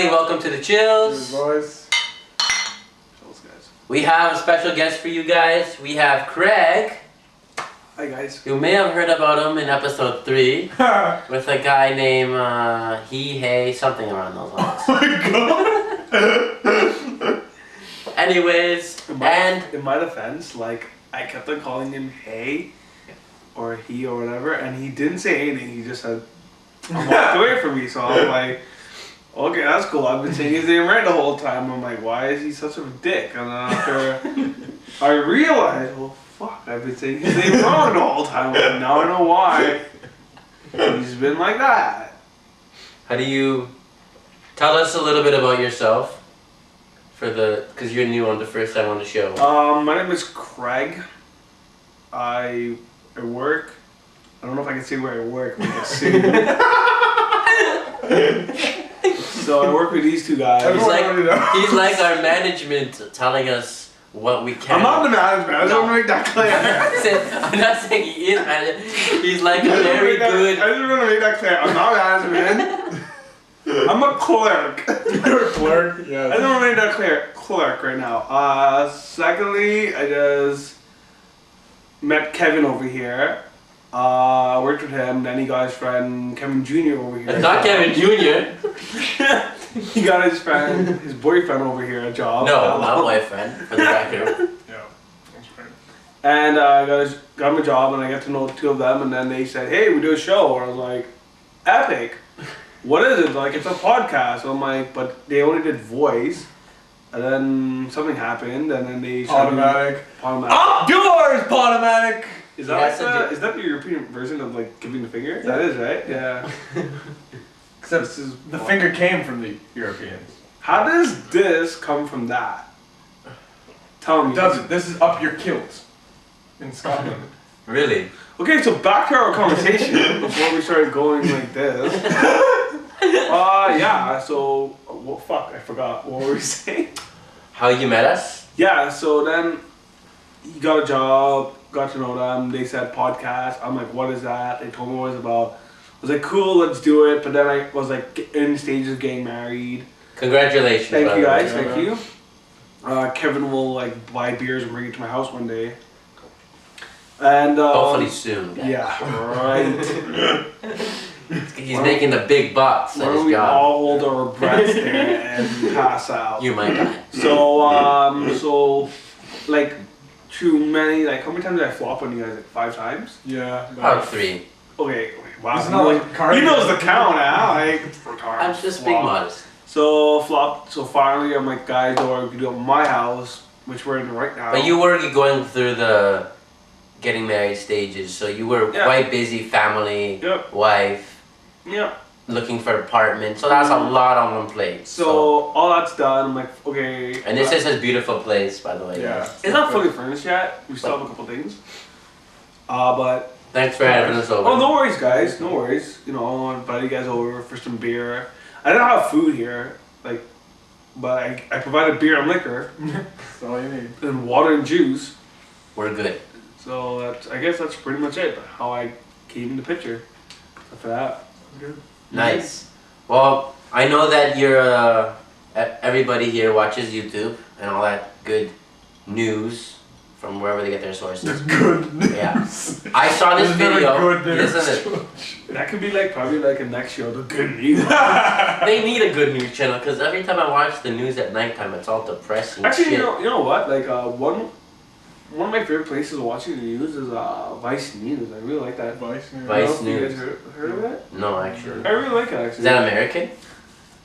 everybody, welcome to the Chillz. Boys. Chillz, guys. We have a special guest for you guys. We have Craig. Hi, guys. You may have heard about him in episode 3 with a guy named Hey, something around those lines. Oh my god! Anyways, In my defense, like, I kept on calling him Hey, or he, or whatever, and he didn't say anything. He just said, walked away from me, so I was like, okay, that's cool. I've been saying his name right the whole time. I'm like, why is he such a dick? And then after I realized, well, fuck, I've been saying his name wrong the whole time. Like, now I know why. He's been like that. how do you tell us a little bit about yourself? Because you're new on the first time on the show. My name is Craig. I work. I don't know if I can say where I work. We get sued. So I work with these two guys. He's like our management telling us what we can. I'm not the management. I just want to make that clear. I'm not saying he is management. He's like a very good. I just want to make that clear. I'm not management. I'm a clerk. You're a clerk? Yeah. I just want to make that clear. Clerk right now. Secondly, I just met Kevin over here. I worked with him. Then he got his friend Kevin Jr. over here. It's not Kevin Jr. He got his boyfriend over here a job. No, not boyfriend, for the record. Yeah. That's right. And I got him a job, and I got to know two of them. And then they said, "Hey, we do a show." And I was like, "Epic! What is it?" Like, it's a podcast. So I'm like, but they only did voice. And then something happened, and then they Automatic. Automatic. Yours, Potomatic! Is that is that the European version of like giving the finger? Yeah. That is right. Yeah. Except This is the finger came from the Europeans. How does this come from that? Tell me. It doesn't. This is up your kilt in Scotland. Really? Okay, so back to our conversation before we started going like this. Yeah. So, well, fuck, I forgot what were we saying. How you met us? Yeah. So then he got a job. Got to know them. They said podcast. I'm like, what is that? They told me what it was about. I was like, cool, let's do it. But then I was like in stages of getting married. Congratulations. Thank you guys. way. Thank you. Kevin will like buy beers and bring it to my house one day. And Hopefully soon, guys. Yeah, right. He's making the big bucks Why at don't his we job. all hold our breaths there and pass out? You might die. So like too many. Like, how many times did I flop on you guys? Like 5 times. Yeah. About 3. Okay. Wow. It's not like cardio. He knows the count now. Like I'm just being modest. So flop. So finally, I'm like, guys, or we can do it at my house, which we're in right now. But you were going through the getting married stages, so you were quite busy, family, wife, looking for apartment. So that's a lot on one plate. So all that's done. I'm like, okay. And this is a beautiful place, by the way. Yeah. It's not fully furnished yet. We still have a couple things. But Thanks for having us over. oh, no worries, guys. No worries. You know, I want to invite you guys over for some beer. I don't have food here, like, but I provided beer and liquor That's all you need. and water and juice. We're good. So I guess that's pretty much it. How I came in the picture. After that. Good. Nice. Well, I know that you're everybody here watches YouTube and all that good news from wherever they get their sources. Good news. Yeah. I saw this There's video. never good news. Listen, That could be like probably like a next show. The good news. they need a good news channel because every time I watch the news at nighttime, it's all depressing. Actually, shit. you know what? Like one of my favorite places watching the news is Vice News. I really like that. Vice news. Vice I don't know if you News. guys heard of it? No, actually. I really like it actually. Is that American?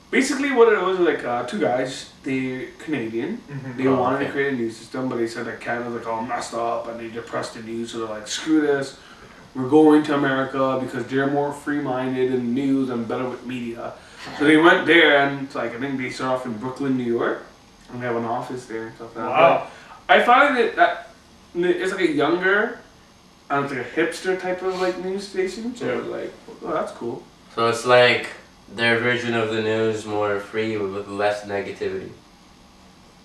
Basically, what it was like two guys. They're Canadian. Mhm. They Oh, wanted okay. to create a news system, but they said that Canada's like all messed up and they depressed the news. So they're like, screw this. We're going to America because they're more free-minded in news and better with media. So they went there and it's like I think they start off in Brooklyn, New York, and they have an office there and stuff like that. Wow. But I find that it's like a younger and it's like a hipster type of like news station. So Yeah. like, oh, that's cool. So it's like their version of the news, more free with less negativity.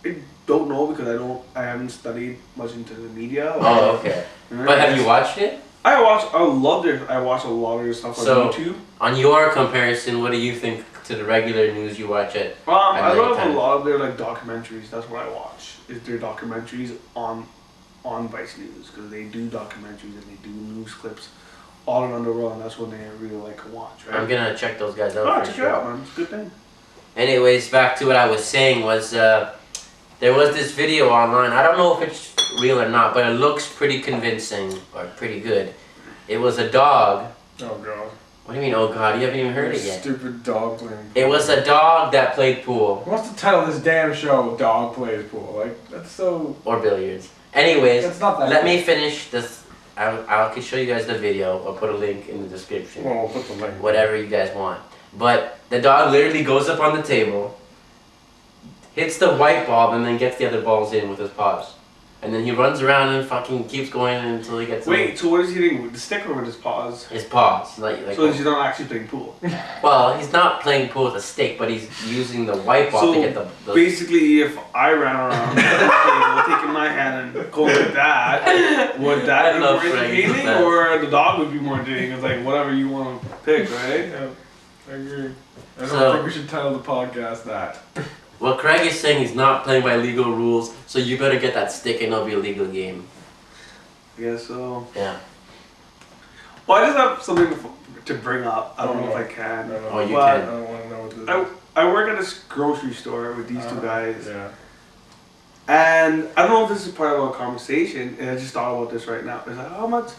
I don't know because I haven't studied much into the media. Oh, okay. But have you watched it? I watch a lot of their stuff on YouTube. On your comparison, what do you think to the regular news you watch it? I love a lot of their like documentaries. That's what I watch. Is their documentaries on Vice News, because they do documentaries and they do news clips all around the world, and that's what they really like to watch. Right? I'm gonna check those guys out. Oh, check it out, man. It's a good thing. Anyways, back to what I was saying was there was this video online. I don't know if it's real or not, but it looks pretty convincing or pretty good. It was a dog. Oh god. What do you mean, oh god? You haven't even heard it yet. Stupid dog playing pool. It was a dog that played pool. What's the title of this damn show? Dog plays pool. Like, that's so... Or billiards. Anyways, That's not that let good. me finish this. I can show you guys the video. I'll put a link in the description. Well, we'll put the link. Whatever you guys want. But the dog literally goes up on the table, hits the white ball, and then gets the other balls in with his paws. And then he runs around and fucking keeps going until he gets... Wait, so what is he doing? With the stick or with his paws? His paws. Like So he's not actually playing pool? Well, he's not playing pool with a stick, but he's using the white ball So to get the... basically, if I ran around the table, taking my hand and going like that, would that be more entertaining, or the dog would be more entertaining? It's like whatever you want to pick, right? Yeah, I agree. I don't think we should title the podcast that. Well, Craig is saying he's not playing by legal rules, so you better get that stick and it'll be a legal game. I guess so. Yeah. Well, I just have something to bring up. I don't know if I can. Oh, you I can. don't want to know what this is. I work at this grocery store with these two guys. Yeah. And I don't know if this is part of our conversation, and I just thought about this right now. It's like how much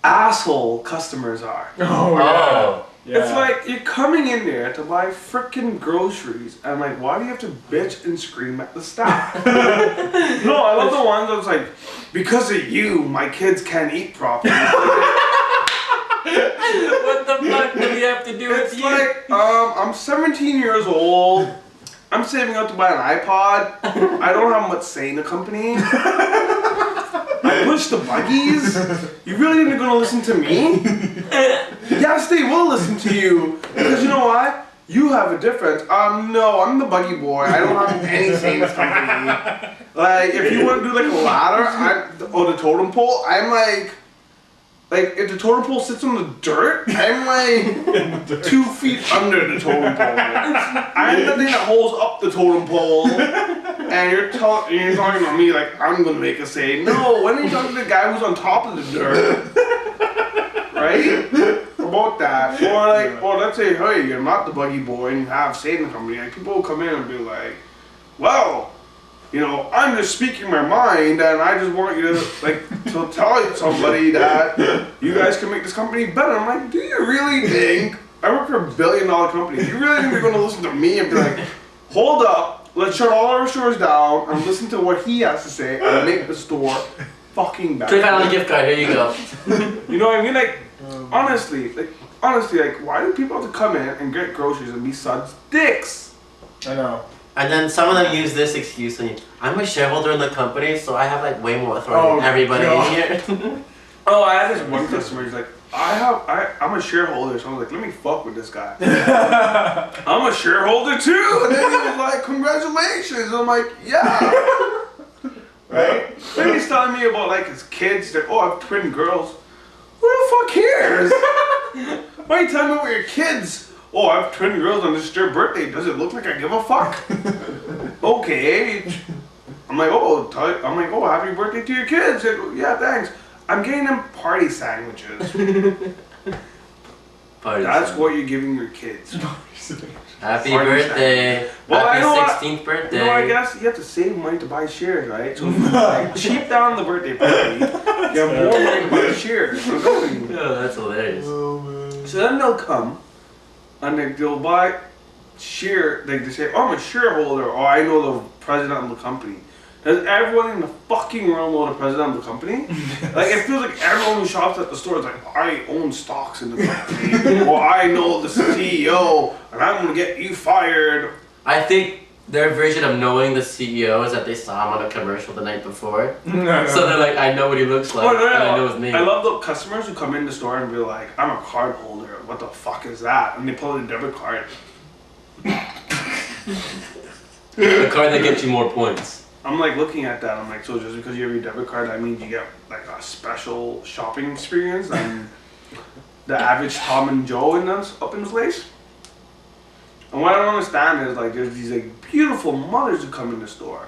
asshole customers are. Oh, yeah. Yeah. It's like you're coming in there to buy frickin' groceries, and like, why do you have to bitch and scream at the staff? No, I love the ones that's like, because of you, my kids can't eat properly. What the fuck do we have to do with It's you? like, I'm 17 years old. I'm saving up to buy an iPod. I don't have much say in the company. I push the buggies. You really ain't gonna listen to me? Yes, they will listen to you. Because you know what? You have a difference. No, I'm the buggy boy. I don't have any say in this company. Like, if you want to do like a ladder or the totem pole, I'm like if the totem pole sits on the dirt, I'm like 2 feet under the totem pole. I'm the thing that holds up the totem pole. And you're talking about me like I'm gonna make a say. No, when are you talking to the guy who's on top of the dirt? Right? About that. Or let's say, hey, you're not the buggy boy and you have say in the company. Like, people will come in and be like, well, you know, I'm just speaking my mind and I just want you to tell somebody that you guys can make this company better. I'm like, do you really think I work for $1 billion company? You really think you're gonna listen to me and be like, hold up, let's shut all our stores down and listen to what he has to say and make the store fucking better. $25 gift card, here you go. You know what I mean? Like, honestly, why do people have to come in and get groceries and be such dicks? I know. And then some of them use this excuse, like, I'm a shareholder in the company, so I have like way more authority than everybody in here. Oh, I had this one customer, he's like, I'm a shareholder, so I was like, let me fuck with this guy. I'm a shareholder too! And then he was like, congratulations! And I'm like, yeah! Right? Then he's telling me about like his kids, like, oh, I have twin girls. Who the fuck cares? Why are you telling me about your kids? Oh, I have twin girls and it's their birthday. Does it look like I give a fuck? Okay. I'm like, oh, happy birthday to your kids. They go, yeah, thanks. I'm getting them party sandwiches. That's what you're giving your kids. Happy birthday. Well, Happy 16th birthday. You know, I guess you have to save money to buy shares, right? So if you like, cheap down the birthday party, you have more money to buy shares. Oh, that's hilarious. So then they'll come and they'll buy share. Like they say, oh, I'm a shareholder, or I know the president of the company. Does everyone in the fucking world know the president of the company? Like, it feels like everyone who shops at the store is like, I own stocks in the company, or I know the CEO, and I'm gonna get you fired. I think their version of knowing the CEO is that they saw him on a commercial the night before. No. So they're like, I know what he looks like, and I know his name. I love the customers who come in the store and be like, I'm a card holder, what the fuck is that? And they pull out a debit card. A card that gets you more points. I'm like looking at that. I'm like, so just because you have your debit card, that means you get like a special shopping experience than the average Tom and Joe up in the place. And what I don't understand is like there's these like beautiful mothers who come in the store,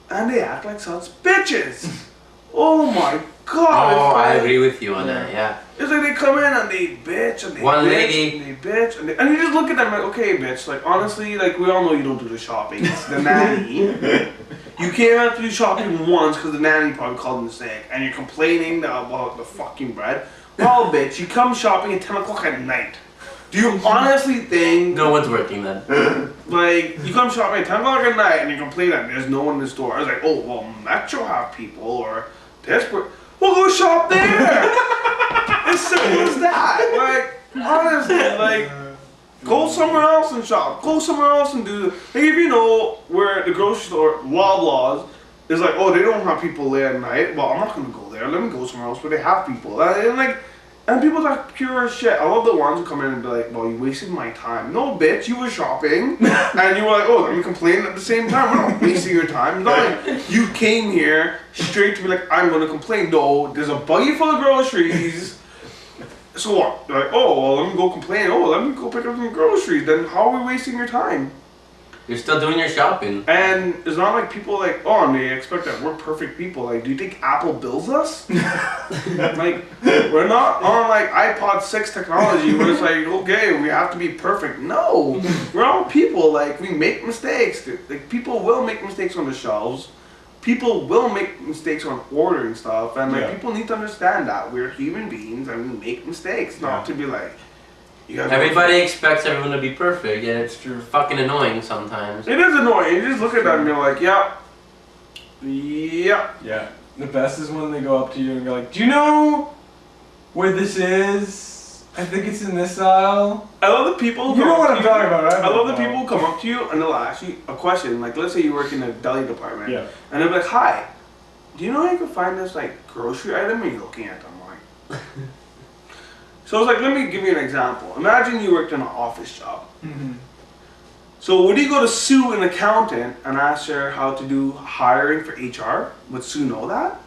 and they act like such bitches. Oh my god! Oh, I agree with you on that. Yeah. It's like they come in and they bitch and they One bitch lady. and they bitch and you just look at them like, okay, bitch. Like honestly, like we all know you don't do the shopping. It's the nanny. You came out to do shopping once because the nanny probably called in sick, and you're complaining about the fucking bread. Well, bitch, you come shopping at 10 o'clock at night. Do you honestly think No one's working then. like you come shopping at 10 o'clock at night and you complain that there's no one in the store? I was like, oh well, Metro have people or desperate. Well, go shop there. As simple as that. Like, honestly, like, go somewhere else and shop. Go somewhere else and do. Like, if you know where the grocery store, Loblaws, is like, oh, they don't have people there at night. Well, I'm not gonna go there. Let me go somewhere else where they have people. And like, and people are pure as shit. I love the ones who come in and be like, well, you wasted my time. No, bitch, you were shopping, and you were like, oh, let me complain at the same time. We're not wasting your time. It's not like you came here straight to be like, I'm gonna complain. No, there's a buggy full of groceries. So what? They're like, oh, well, let me go complain. Oh, let me go pick up some groceries. Then how are we wasting your time? You're still doing your shopping. And it's not like people like, oh, and they expect that we're perfect people. Like, do you think Apple bills us? Like, we're not on like iPod 6 technology where it's like, okay, we have to be perfect. No, we're all people. Like, we make mistakes. Like, people will make mistakes on the shelves. People will make mistakes on ordering stuff, and like people need to understand that we're human beings and we make mistakes. Not to be like, you guys. Everybody expects everyone to be perfect, and it's fucking annoying sometimes. It is annoying. You just look at that and you're like, yeah. Yeah. The best is when they go up to you and go like, do you know where this is? I think it's in this aisle. I love the people who You know what I'm talking about, right? I love the people who come up to you and they'll ask you a question. Like, let's say you work in the deli department. Yeah. And they'll be like, hi, do you know how you can find this, like, grocery item? And you're looking at them like... So it's like, let me give you an example. Imagine you worked in an office job. Mm-hmm. So would you go to Sue, an accountant, and ask her how to do hiring for HR? Would Sue know that?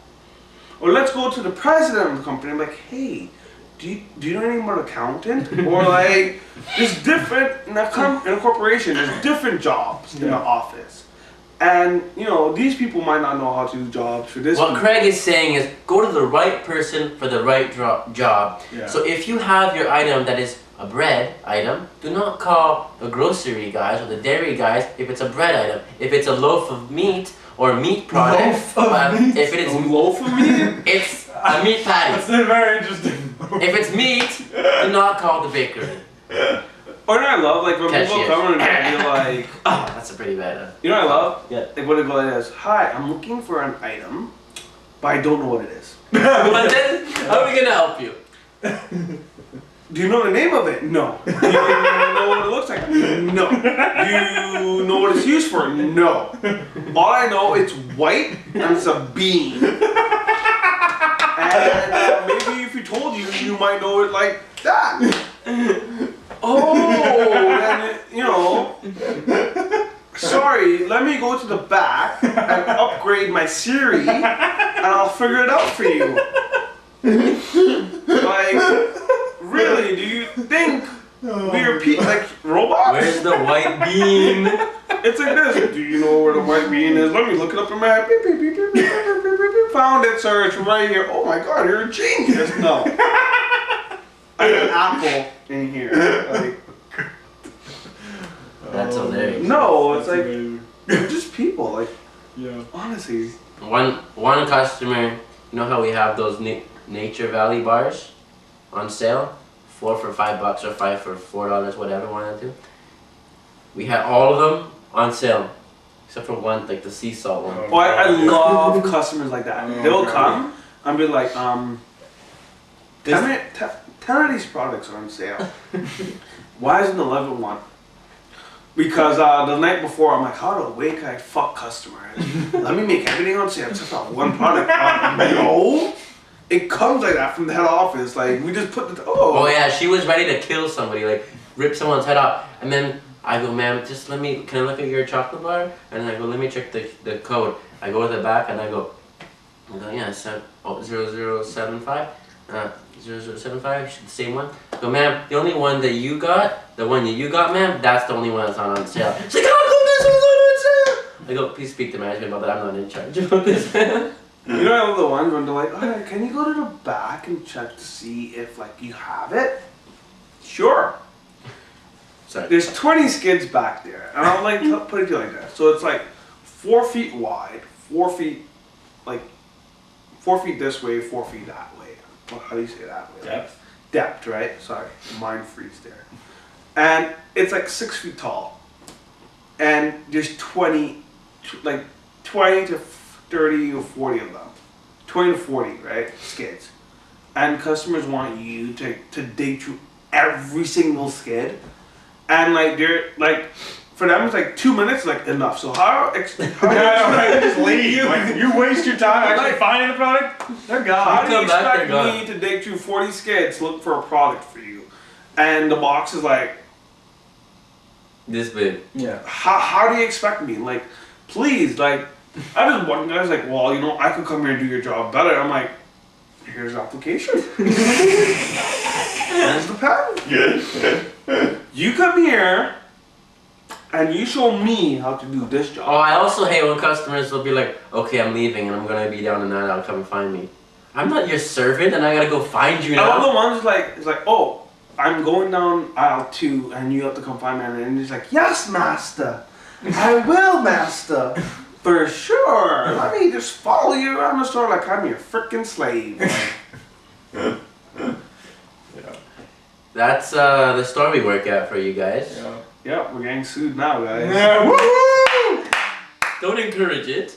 Or let's go to the president of the company and be like, hey, do you know anything about accountant? Or like, there's different, in a corporation, there's different jobs in the office. And, you know, these people might not know how to do jobs for this. What Craig is saying is, go to the right person for the right job. Yeah. So if you have your item that is a bread item, do not call the grocery guys or the dairy guys if it's a bread item. If it's a loaf of meat or meat product, if it is a loaf of meat, it's a meat patty. That's not very interesting. If it's meat, do not call the bakery. Or I love, like, when people come in and be like... Oh, that's a pretty bad one. You know what I love? Yeah. Like, when they go like this, hi, I'm looking for an item, but I don't know what it is. But then, how are we gonna help you? Do you know the name of it? No. Do you know what it looks like? No. Do you know what it's used for? No. All I know, it's white and it's a bean. And maybe if we told you, you might know it like that. Oh, then, you know, sorry, let me go to the back and upgrade my Siri and I'll figure it out for you. Like, really, do you think we're like robots? Where's the white bean? It's like this. Do you know where the white bean is? Let me look it up in my head. Beep, beep, beep, beep, beep, beep, beep, beep, beep. Found it, sir. It's right here. Oh my God, you're a genius. No. I have an apple in here. Like, That's hilarious. no, it's like we're just people. Like, yeah. honestly. One customer, you know how we have those Nature Valley bars on sale? 4 for $5 or 5 for $4, whatever, one or two. We had all of them on sale, except for one, like the sea salt one. Oh, I love customers like that. They'll come and be like, 10 of these products are on sale. Why isn't 11 one? Because the night before, I'm like, how the way can I fuck customers? Let me make everything on sale except for one product. No. It comes like that from the head office. Like, we just put the... Oh yeah, she was ready to kill somebody, like rip someone's head off. And then I go, ma'am, just can I look at your chocolate bar? And then I go, let me check the code. I go to the back and I go, yeah, 0075. 0075, the same one. I go, ma'am, the only one that you got, ma'am, that's the only one that's not on sale. She's like, how come this one's not on sale? I go, please speak to management about that. I'm not in charge of this, man. You know, I love the ones when they're like, oh, can you go to the back and check to see if like you have it? Sure. Sorry. There's 20 skids back there, and I'll like put it to you like that. So it's like 4 feet wide, 4 feet, like 4 feet this way, 4 feet that way. Well, how do you say that way? Depth. Depth, right? Sorry, mind freeze there. And it's like 6 feet tall, and there's 20 to 30 or 40 of them, 20 to 40, right? Skids, and customers want you to dig through every single skid. And like they're like, for them it's like 2 minutes like enough. So how They just leave. Like, you waste your time actually finding the product. They're gone. How do you expect me to dig through 40 skids to look for a product for you, and the box is like This big. Yeah. How do you expect me? Like, please, like, I just one guy's like, well, you know, I could come here and do your job better. I'm like, here's the application. Here's the pen. You come here and you show me how to do this job. Oh, I also hate when customers will be like, okay, I'm leaving and I'm gonna be down in that aisle, come and find me. I'm not your servant and I gotta go find you now. I love the ones like, it's like, oh, I'm going down aisle 2 and you have to come find me. And he's like, yes, master. I will, master. For sure. Let me just follow you around the store like I'm your freaking slave. Yeah. That's the store we work at for you guys. Yeah. Yep, we're getting sued now, guys. Yeah, woo! Don't encourage it.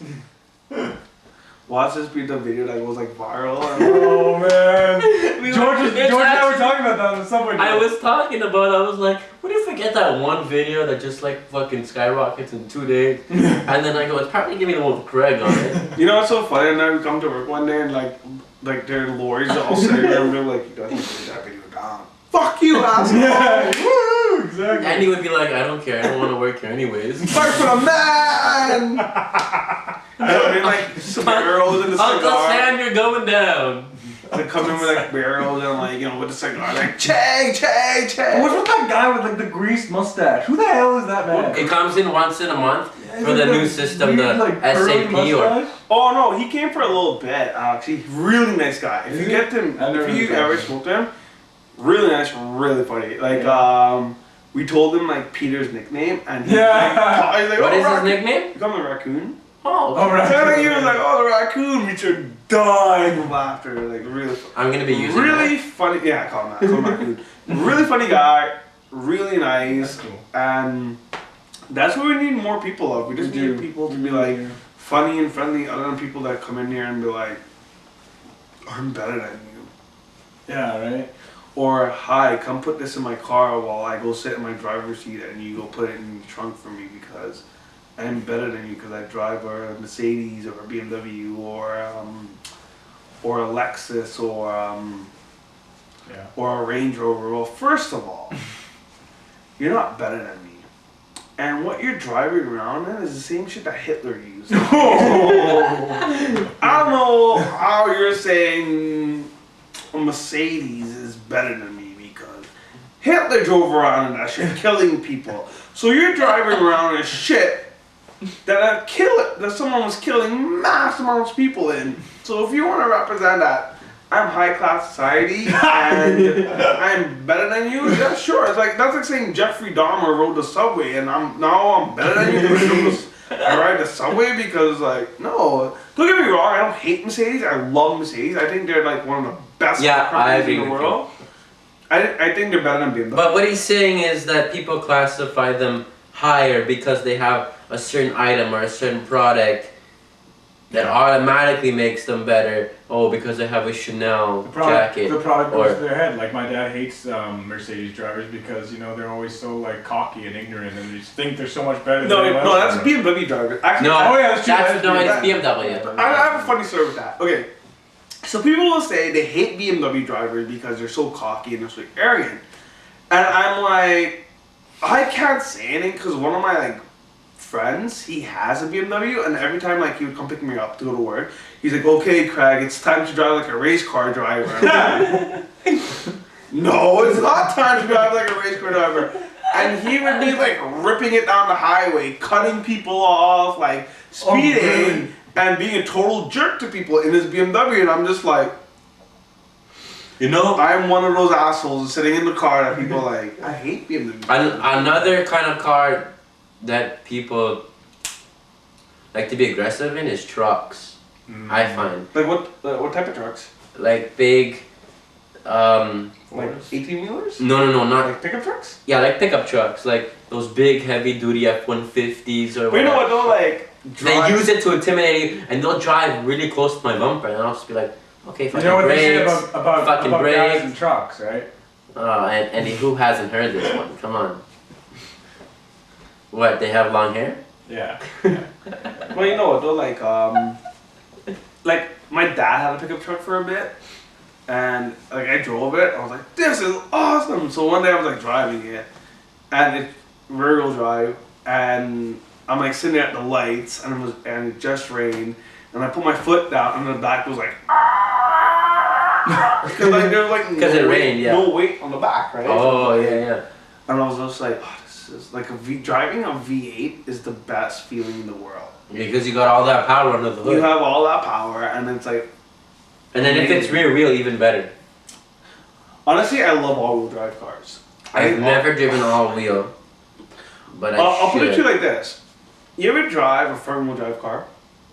Watch this be the video that goes like viral. Oh man. George and I were actually- talking about that on the subway. I was talking about, I was like, what if we get that one video that just like fucking skyrockets in 2 days? And then I go, it's probably giving the one with Craig on it. You know what's so funny? And then we come to work one day and like their lorries all sitting there and they're like, you guys need to take that video down. Fuck you, asshole! Yeah, woo! Exactly. And he would be like, I don't care, I don't want to work here anyways. Fight for the man! And then like some barrels in the Uncle cigar. Sam, you're going down. They come in with like barrels and like, you know, with the cigar, like, Che! What's with that guy with like the greased mustache? Who the hell is that man? It comes in once in a month Yeah, for the like new system, weird, the like, curly SAP or... mustache? Oh no, he came for a little bit actually. Really nice guy. If Is you he? get him, I've never if you met him. ever spoke to him, really nice, really funny. Like we told him like Peter's nickname, and he Yeah. he's like, What oh, is his nickname? Become the raccoon. Oh, Oh, right. So I think he was like, oh, the raccoon. We should dying with laughter. Like really, I'm gonna be using really funny. Yeah, I call him that. Call him raccoon. Really funny guy. Really nice. That's cool. And that's what we need more people of. We just We need do. people to be like funny and friendly, other than people that come in here and be like, I'm better than you. Yeah, right? Or, hi, come put this in my car while I go sit in my driver's seat and you go put it in the trunk for me because I'm better than you because I drive a Mercedes or a BMW or a Lexus or a Range Rover. Well, first of all, you're not better than me. And what you're driving around in is the same shit that Hitler used. I don't know how you're saying a Mercedes is better than me because Hitler drove around in that shit, killing people. So you're driving around in shit that someone was killing mass amounts of people in. So if you want to represent that, I'm high class society and I'm better than you. Yeah, sure. It's like that's like saying Jeffrey Dahmer rode the subway and I'm better than you because I ride the subway because like no. Don't get me wrong. I don't hate Mercedes. I love Mercedes. I think they're like one of the best companies in the world. I think they're better than BMW. But what he's saying is that people classify them higher because they have a certain item or a certain product that automatically makes them better. Oh, because they have a Chanel jacket. The product goes to their head. Like my dad hates Mercedes drivers because they're always so like cocky and ignorant and they just think they're so much better. No, than anyone else. that's a BMW driver. Actually, No, oh yeah, that's true. it's that- BMW. I have a funny story with that. Okay, so people will say they hate BMW drivers because they're so cocky and they're so arrogant, and I'm like, I can't say anything because one of my like friends, he has a BMW, and every time like he would come pick me up to go to work, he's like, "Okay, Craig, it's time to drive like a race car driver." No, it's not time to drive like a race car driver. And he would be like ripping it down the highway, cutting people off, like speeding, and being a total jerk to people in his BMW, and I'm just like. You know, I'm one of those assholes sitting in the car that people like. I hate BMW. Another kind of car that people like to be aggressive in is trucks. I find Like what type of trucks? like big, Like 18-wheelers? no, not Like pickup trucks? yeah, like pickup trucks, like those big heavy duty F-150s or. But you know what? They'll like. They use it to intimidate you, and they'll drive really close to my bumper, and I'll just be like, okay, fucking You know what brakes, they say about fucking guys brakes. in trucks, right? Oh, and who hasn't heard this one? Come on. What? They have long hair? Yeah. Well, you know what? They'll like my dad had a pickup truck for a bit, and like I drove it. I was like, this is awesome. So one day I was like driving it, and it's rear-wheel drive, and I'm like sitting at the lights, and it just rained, and I put my foot down, and the back was like. Because like there was like It rained, yeah. no weight on the back, right? Oh, yeah. And I was just like, oh, this is like driving a V8 is the best feeling in the world. Because you got all that power under the hood. You have all that power, and it's like. And then if it's rear wheel, even better. Honestly, I love all-wheel drive cars. I've never driven all wheel, but I'll put it to should. you like this: you ever drive a front-wheel drive car?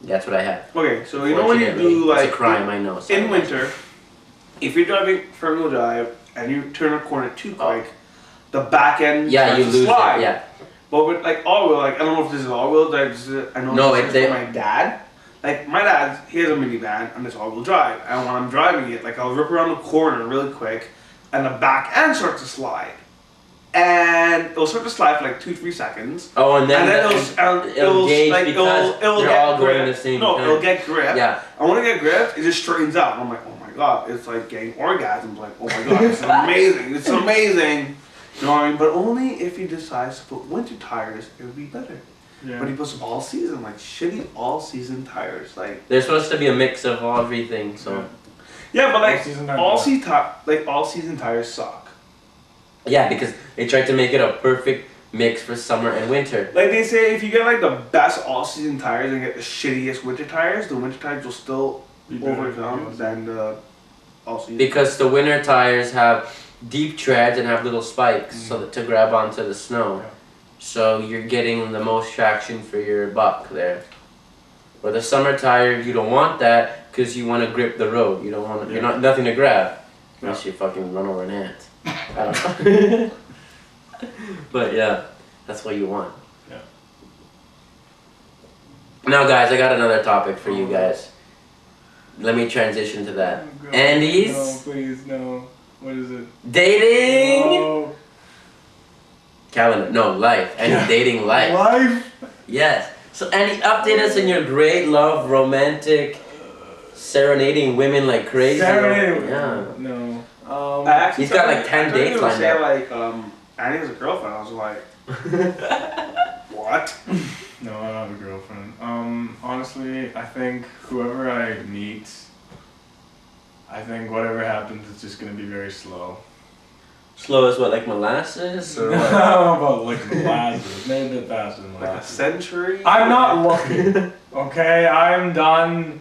That's what I have. Okay, so you know when you do like it's a crime, I know. in winter, if you're driving front-wheel drive and you turn a corner too quick, the back end Yeah, starts you to lose slide. it. Yeah. But with like all-wheel, like I don't know if this is all-wheel drive. I know No, it's for my dad. Like my dad, he has a minivan and it's all-wheel drive, and when I'm driving it, like I'll rip around the corner really quick, and the back end starts to slide, and it'll start to slide for like 2-3 seconds. Oh, and then it'll gauge like because it'll they're get all going grip. the same No, time. it'll get grip. Yeah. And when it get grip, it just straightens out. And I'm like, oh my god, it's like getting orgasms. Like, oh my god, it's amazing. It's amazing. You know what I mean? But only if he decides to put winter tires, it would be better. Yeah. But he puts all season, like shitty all season tires, like. There's supposed to be a mix of everything, so. Yeah, but like All season all season tires suck. Yeah, because they tried to make it a perfect mix for summer and winter. Like they say, if you get like the best all season tires and get the shittiest winter tires, the winter tires will still Be better, overcome yes. than the all season. Because the winter tires have deep treads and have little spikes so that to grab onto the snow. Yeah. So you're getting the most traction for your buck there. Or the summer tire, you don't want that because you want to grip the road. You don't want you're not nothing to grab unless you fucking run over an ant. I don't know. But yeah, that's what you want. Yeah. Now guys, I got another topic for you guys. Let me transition to that. Oh, God. Andy's No, please, no. What is it? dating No. calendar. No, life. Andy's dating life. Life? Yes. So Andy, update us on your great love, romantic, serenading women like crazy. Serenading? Yeah. No. I actually He's got, thought- like, 10 I thought you dates would lined say, up. like, Annie has a girlfriend. I was like, what? No, I don't have a girlfriend. Honestly, I think whoever I meet, I think whatever happens, it's just gonna be very slow. Slow as what, like molasses? Or what? About like molasses, maybe a bit faster than Like a molasses. century? I'm not looking. Okay, I'm done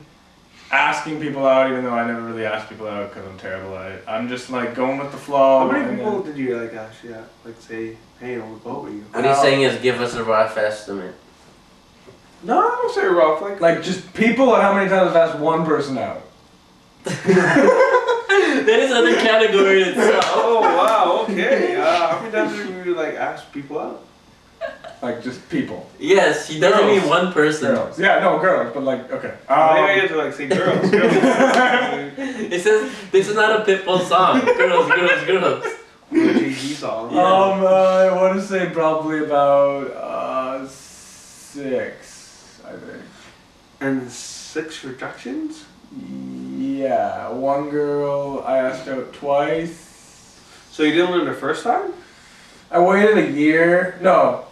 asking people out, even though I never really ask people out because I'm terrible at it. I'm just like going with the flow. How many and people then- did you like actually like say, hey, I'll go out with you? What he's saying is give us a rough estimate. No, I don't say rough. Like just people, and how many times I've asked one person out? That is another category in itself. Oh wow, okay. How many times have you like asked people out? Like just people. Yes, he doesn't Girls. mean one person. Girls. Yeah, no, girls, but like, okay. Maybe I get to like say girls. It says this is not a Pitbull song. Girls, girls, girls. Jay-Z song. I want to say probably about 6, I think. And 6 rejections? Yeah, one girl I asked out twice. So you didn't learn the first time? I waited a year. No,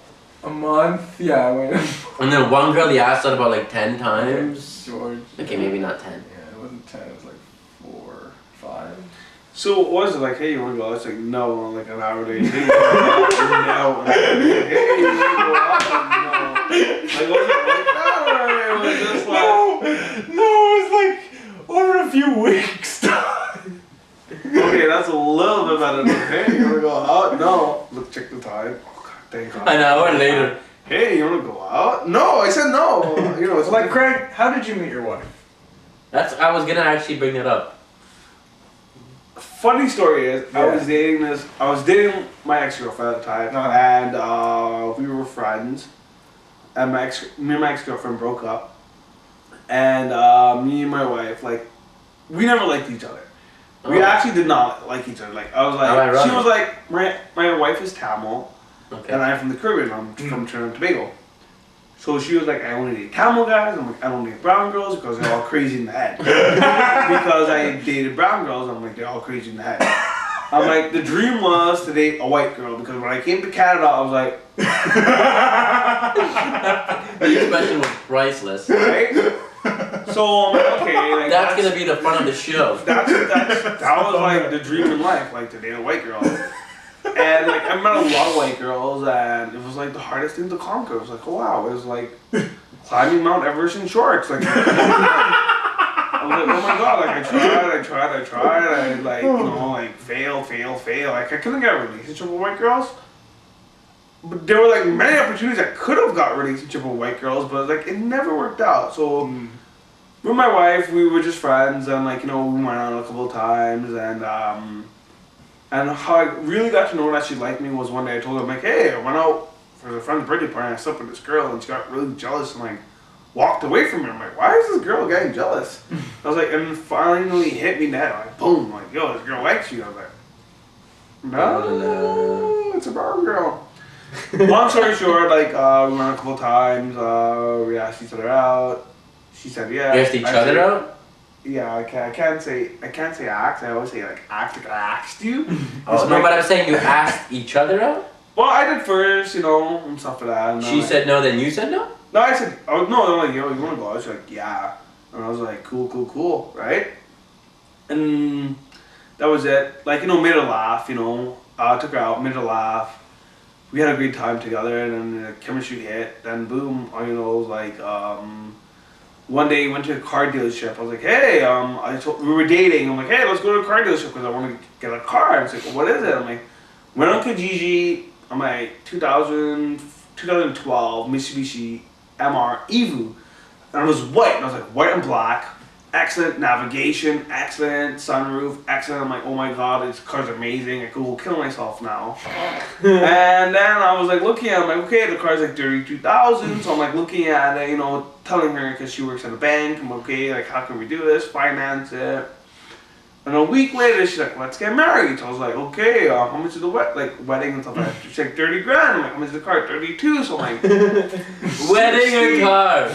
a month. Yeah, I waited. And then one girl he asked out about like 10 times. George. Okay, maybe not 10. Yeah, it wasn't 10. It was like 4, 5. So what was it like? Hey, you want to go out? It's like no, like an hour later. Hey, you wanna go out? No. Hey, you want to go out? No. Like was it like that, or it was just like No, it was like over a few weeks. okay, that's a little bit better than hey, you want to go out? No. Look, check the time. Oh, God, thank God. An hour later. Hey, you want to go out? No, I said no. You know, it's Like, Craig, how did you meet your wife? I was gonna actually bring that up. Funny story is, Yeah. I was dating my ex-girlfriend at the time, Uh-huh. and we were friends, and me and my ex-girlfriend broke up, and me and my wife, like, we never liked each other. We Oh. actually did not like each other. Like, I was How like, ironic. she was like, my wife is Tamil, Okay. and I'm from the Caribbean, I'm from Trinidad and Tobago. So she was like, I only date Tamil guys. I'm like, I don't date brown girls because they're all crazy in the head. Because I dated brown girls, I'm like, they're all crazy in the head. I'm like, the dream was to date a white girl because when I came to Canada, I was like, The expression was priceless. right? So I'm like, okay, like That's gonna be the fun of the show. that was like the dream in life, like to date a white girl. And like I met a lot of white girls, and it was like the hardest thing to conquer. It was like, oh wow, it was like climbing Mount Everest in shorts. Like, I was like, oh my god, like I tried, I like you know like fail. Like I couldn't get a relationship with white girls. But there were like many opportunities I could have got a relationship with white girls, but like it never worked out. So with my wife, we were just friends, and like you know we went out a couple of times, and how I really got to know that she liked me was one day I told her, I'm like, hey, I went out for a friend's birthday party and I slept with this girl and she got really jealous and like walked away from me. I'm like, why is this girl getting jealous? I was like, and finally hit me that like boom, like yo, this girl likes you. I was like, no, it's a brown girl. Long story short, like we went a couple times, we asked each other out. She said yeah. You asked each other out? Yeah, I can't say asked. I always say like act like I asked you. Oh, no, but I'm saying you asked each other out? Well, I did first, you know, and stuff like that. And She like, said no, then you said no? no. I said, oh no, I'm like, yo, you wanna go out? She's like, yeah. And I was like, cool, right? And that was it. Like, you know, made her laugh, you know. Took her out, made her laugh. We had a great time together, and then the chemistry hit. Then boom, you know, it was like, one day we went to a car dealership. I was like, hey, we were dating. I'm like, hey, let's go to a car dealership because I want to get a car. And it's like, what is it? I'm like, went on Kijiji. I'm like, 2012 Mitsubishi MR Evu. And it was white. And I was like, white and black. Excellent navigation, excellent sunroof, excellent. I'm like, oh my god, this car's amazing. I could go kill myself now. And then I was like looking at it, I'm like, okay, the car's like 32,000. So I'm like looking at it, you know, telling her because she works at a bank. I'm okay, like how can we do this? Finance it. And a week later, she's like, let's get married. So I was like, okay, how much is the wedding and stuff like that? She's like 30 grand. I'm like, how much is the car? 32. So I'm like, Wedding and car.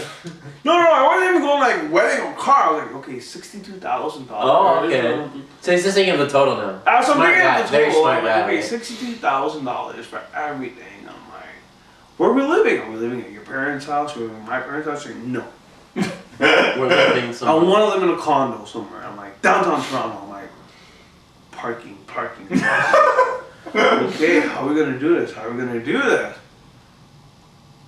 no, I wasn't even going like wedding or car. I was like, okay, $62,000. Oh, okay. So he's just thinking of the total now. I was Smart thinking guy, of the very total. smart I'm like, guy. okay, $62,000 for everything. I'm like, where are we living? Are we living at your parents' house? Are we living at my parents' house? She's like, no. We're living I somewhere. want to live in a condo somewhere. I'm like, downtown Toronto. I'm like, parking. Okay, how are we going to do this?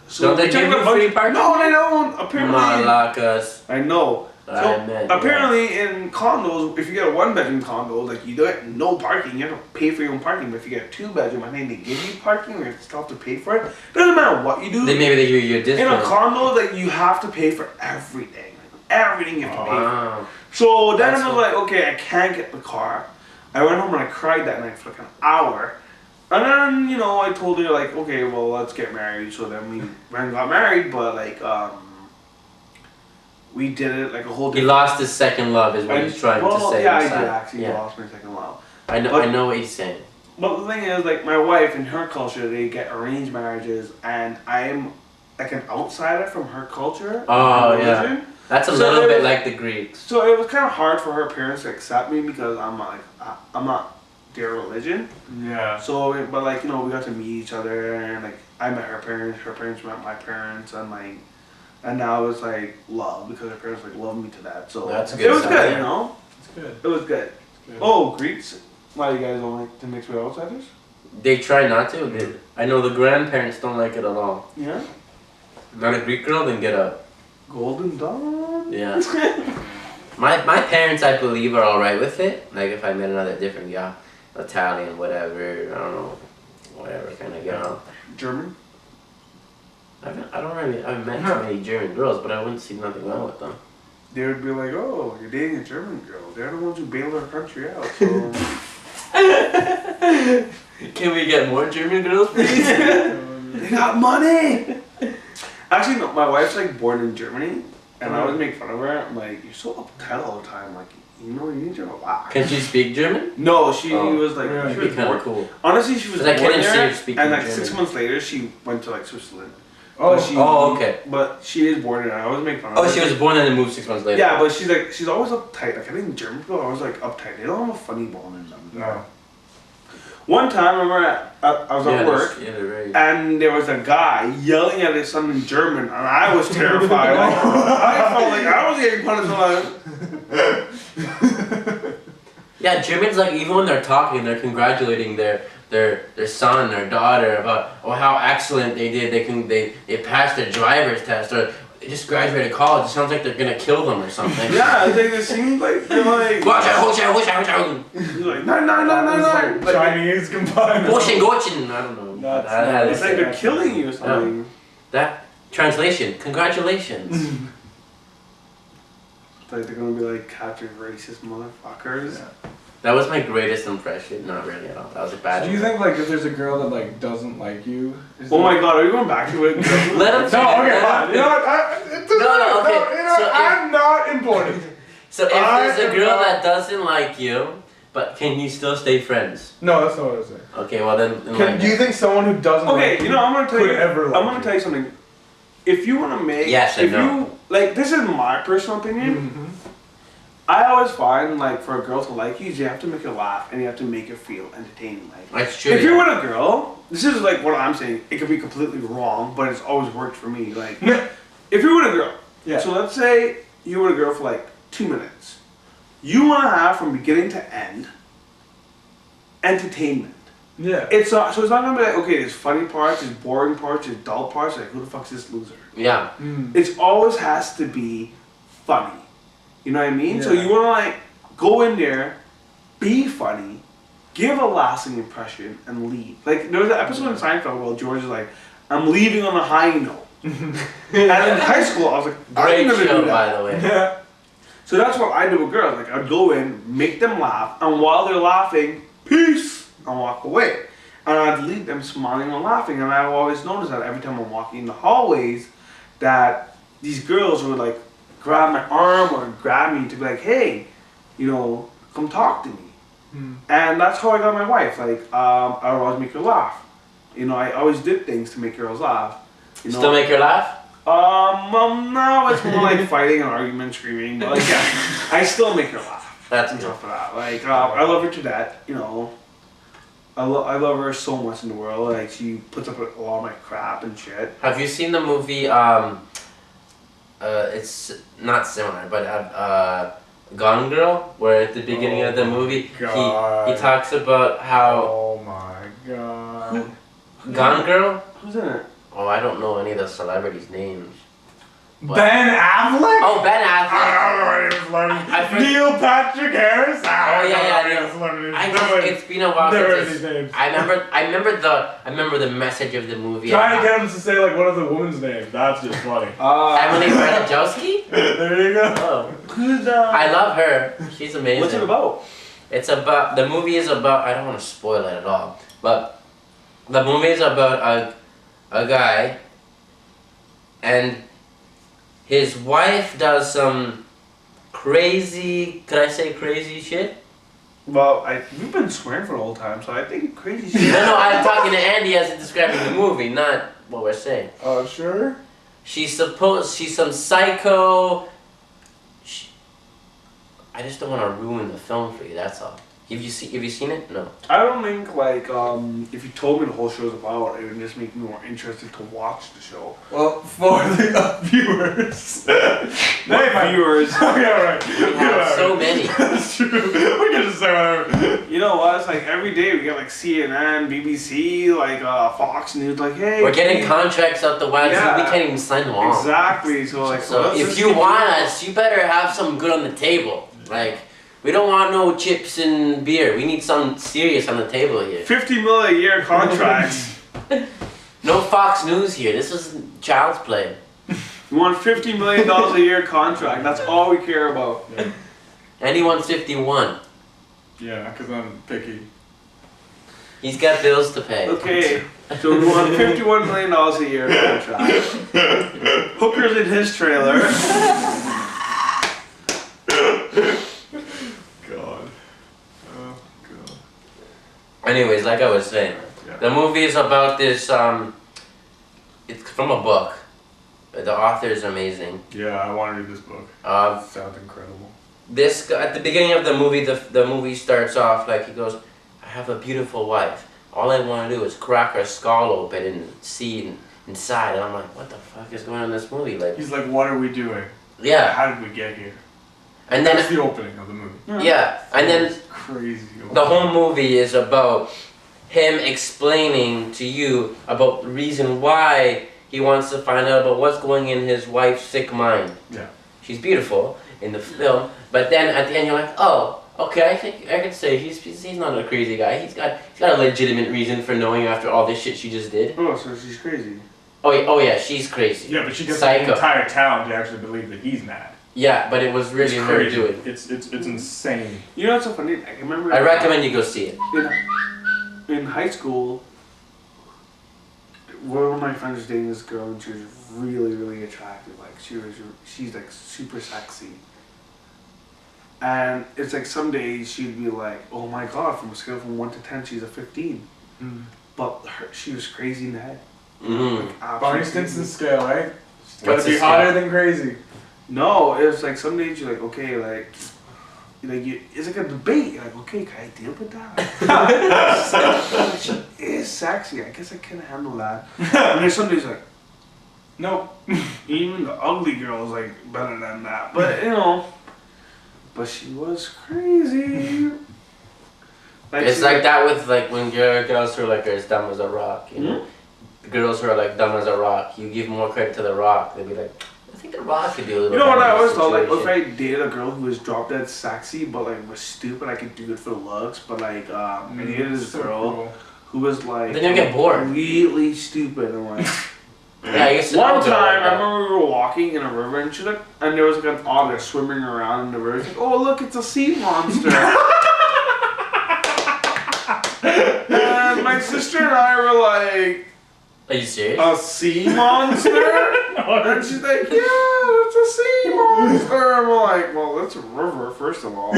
So Don't they we took give you a bunch- free parking? No, they don't. Apparently. Malacas. I know. So I meant, yeah. apparently in condos, if you get a 1-bedroom condo, like you get no parking, you have to pay for your own parking. But if you get a 2-bedroom, I think they give you parking, or you still have to pay for it. Doesn't matter what you do. Then maybe they give you a In a discount. condo, like you have to pay for everything. Everything you have to pay for. Wow. So then That's I was like, okay, I can't get the car. I went home and I cried that night for like an hour. And then, you know, I told her like, okay, well, let's get married. So then we went and got married, but like, we did it like a whole. He lost his second love, is what he's trying to say. Yeah, I inside. did actually Yeah. lost my second love. I know what he's saying. But the thing is, like, my wife in her culture, they get arranged marriages, and I'm like an outsider from her culture. Oh, her yeah. religion. That's a So little it bit was- like the Greeks. So it was kind of hard for her parents to accept me because I'm not their religion. Yeah. So, but like, you know, we got to meet each other, and like, I met her parents met my parents, and like, and now it's like love because her parents like love me to that. So That's a it good was sign, good, yeah. you know. It's good. It was good. Good. Oh, Greeks. Why you guys don't like to mix with outsiders? They try not to. I know the grandparents don't like it at all. Yeah. Not a Greek girl, then get out. Golden Dawn. Yeah. My parents, I believe, are alright with it. Like if I met another different guy, Italian, whatever, I don't know, whatever kind of girl. German. I've met too many German girls, but I wouldn't see nothing wrong with them. They would be like, oh, you're dating a German girl. They're the ones who bailed our country out. So. Can we get more German girls, please? They got money. Actually, no. My wife's like born in Germany, and I always make fun of her. I'm like, you're so uptight all the time. Like, you know, you need to relax. Can she speak German? No, she Oh, was like, really? she That'd was be kind born. of cool. Honestly, she was 'Cause I born couldn't see there, her speaking and like German. 6 months later, she went to like Switzerland. Oh, But she, okay. But she is born there. I always make fun of her. Oh, she was born and then moved 6 months later. Yeah, but she's always uptight. Like I think German people are always like uptight. They don't have a funny bone in them. No. One time, I remember I was at work. Yeah, they're very... And there was a guy yelling at his son in German, and I was terrified. Like, I felt like I was getting punished. Yeah, Germans, like, even when they're talking, they're congratulating their son, their daughter about how excellent they did. They passed their driver's test, or they just graduated college. It sounds like they're gonna kill them or something. Yeah, they seem like they're like. Watch out. He's like no. Like, Chinese combined. Gotchen. I don't know. it's like they're killing you or something. That translation. Congratulations. It's like they're gonna be like captured racist motherfuckers. Yeah. That was my greatest impression. Not really at all. That was a bad. Do you think like if there's a girl that like doesn't like you? Oh my god, are you going back to it? Let him. No, okay, fine. You know what? Okay. You know what? I'm not important. So if there's a girl that doesn't like you, but can you still stay friends? No, that's not what I was saying. Okay, well then. Do you think someone who doesn't like Okay, you know, I'm gonna tell could you. ever like I'm gonna you? tell you something. If you wanna make, Yes and if no. you like, this is my personal opinion. Mm-hmm. I always find like for a girl to like you have to make her laugh and you have to make her feel entertaining. Like That's true. if you're with a girl, this is like what I'm saying. It could be completely wrong, but it's always worked for me. Like if you're with a girl, Yeah. so let's say you're with a girl for like 2 minutes. You want to have from beginning to end entertainment. Yeah. It's not, so it's not gonna be like, okay, there's funny parts, there's boring parts, there's dull parts. Like who the fuck's this loser? Yeah. It always has to be funny. You know what I mean? So Yeah. you want to like go in there, be funny, give a lasting impression, and leave. Like there was an episode in Seinfeld where George is like, "I'm leaving on a high note." And in high school, I was like, "I'm Great gonna show, do that." by the way. Yeah. So that's what I do with girls. Like I'd go in, make them laugh, and while they're laughing, peace, and walk away. And I'd leave them smiling and laughing. And I've always noticed that every time I'm walking in the hallways, that these girls would like grab my arm or grab me to be like, hey, you know, come talk to me. And that's how I got my wife. Like, I would always make her laugh. You know, I always did things to make girls laugh. You know? Still make her laugh? Well, no, it's more like fighting and argument, screaming. But like, yeah, I still make her laugh. That's And good. stuff for that. Like, I love her to death. You know, I love her so much in the world. Like, she puts up with a lot of my crap and shit. Have you seen the movie? It's not similar, but Gone Girl, where at the beginning of the movie God. he talks about how Oh my god. Gone Girl. Who's in it? Oh, I don't know any of the celebrities' names. What? Ben Affleck? Oh, Ben Affleck. I don't know any I celebrities. forget- Neil Patrick Harris? Oh, yeah, I yeah. don't know any celebrities. I Nobody- just, it's been a while never heard since these names. I remember the message of the movie. Trying to get him to say like one of the woman's names. That's just funny. Emily Ratajkowski? There you go. Oh, Who's I love her. She's amazing. What's it about? It's about, the movie is about, I don't want to spoil it at all, but the movie is about a guy, and his wife does some crazy, could I say crazy shit? Well, we've been swearing for the whole time, so I think crazy shit. No, I'm talking to Andy as describing the movie, not what we're saying. Oh, sure? She's some psycho, I just don't want to ruin the film for you, that's all. Have you seen it? No. I don't think like if you told me the whole show's about, it would just make me more interested to watch the show. Well, for the viewers. Viewers. Yeah, right. We have so many. That's true. We can just say whatever. You know what? It's like every day we get like CNN, BBC, like Fox News, like hey. We're getting contracts out the wazoo. Yeah. We can't even sign them off. Exactly. So like, So let's if just you keep want doing us, you better have something good on the table. Like, we don't want no chips and beer. We need something serious on the table here. 50 million a year contracts. No Fox News here. This is child's play. We want $50 million a year contract. That's all we care about. And he wants 51. Yeah, because I'm picky. He's got bills to pay. Okay, so we want $51 million a year contract. Hookers in his trailer. God. Oh, God. Anyways, like I was saying, Yeah. the movie is about this, it's from a book. The author is amazing. Yeah, I want to read this book. Sounds incredible. This guy, at the beginning of the movie, the movie starts off like he goes, I have a beautiful wife. All I want to do is crack her skull open and see inside. And I'm like, what the fuck is going on in this movie? Like, He's like, what are we doing? yeah. How did we get here? And That's then, the opening of the movie. yeah. And then It's crazy. the whole movie is about him explaining to you about the reason why he wants to find out about what's going in his wife's sick mind. Yeah. She's beautiful in the film, but then at the end you're like, oh, okay, I think I could say he's not a crazy guy. He's got a legitimate reason for knowing after all this shit she just did. Oh, so she's crazy. Oh yeah, she's crazy. Yeah, but she gets Psycho. the entire town to actually believe that he's mad. Yeah, but it was really It's her crazy. doing. It's insane. You know what's so funny? I remember. I recommend you go see it. In high school, one of my friends was dating this girl, and she was really, really attractive. Like she's like super sexy. And it's like some days she'd be like, "Oh my god!" From a scale from 1 to 10, she's a 15. Mm. But she was crazy in the head. Mm-hmm. Like, Barney absolutely Stinson scale, right? It's What's gotta be the hotter scale? than crazy. No, it was like some days you're like, okay, like it's like a debate. You're like, okay, can I deal with that? She is sexy. I guess I can handle that. And there's some days like, Nope. even the ugly girl is like better than that. But you know, but she was crazy. It's she like that with like when girls who are like as dumb as a rock, you know. Girls who are like dumb as a rock, you give more credit to the rock. They'll be like, I think the rock could do a little. You know what better I in always this thought? Like, if situation. I dated a girl who was drop dead sexy, but like was stupid, I could do it for looks. But like, I dated this So girl cool. who was like Then you'll get bored. completely stupid and like. Yeah, I used to One know a girl time, like I that. remember we were walking in a river and shit, and there was like an otter swimming around in the river. It's like, oh look, it's a sea monster. And my sister and I were like, Are you serious? a sea monster? And she's like, yeah, it's a sea monster. And we're like, well, that's a river, first of all.